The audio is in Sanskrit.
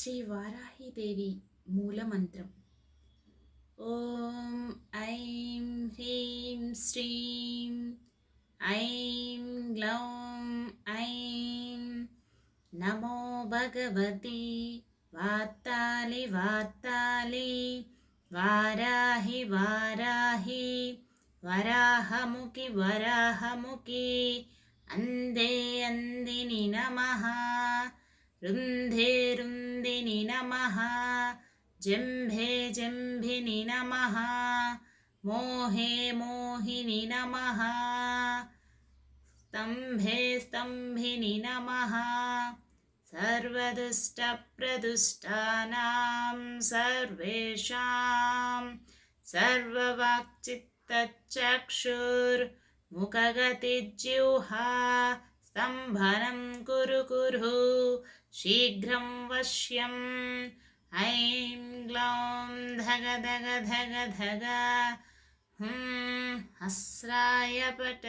శ్రీ వారాహిదేవి మూలమంత్రం. ఓం ఐం హ్రీం శ్రీం ఐం గ్లౌం ఐం నమో భగవతి వాత్తాలి వాత్తాలి వారాహి వారాహి వరాహముఖి వరాహముఖి అందే అందిని నమః ರುಂಧೆ ರುಂದಿನಿ ನಮಃ ಜಂಭೆ ಜಂಭಿನಿ ನಮಃ ಮೋಹೆ ಮೋಹಿನಿ ನಮಃ ಸ್ತಂಭೆ ಸ್ತಂಭಿನಿ ನಮಃ ಸರ್ವದುಷ್ಟಪ್ರದುಷ್ಟಾನಾಂ ಸರ್ವೇಷಾಂ ಸರ್ವವಾಕ್ಚಿತ್ತಚಕ್ಷುರ್ಮುಖಗತಿಜಿಹ್ವಾ ಸ್ತಂಭನಂ ಕುರು ಕುರು ಶೀಘ್ರಂ ವಶ್ಯಂ ಐಂ ಗ್ಲೌಂ ಧಗ ಧಗ ಧಗ ಧಗ ಹಸ್ರಾಯ ಪಟ.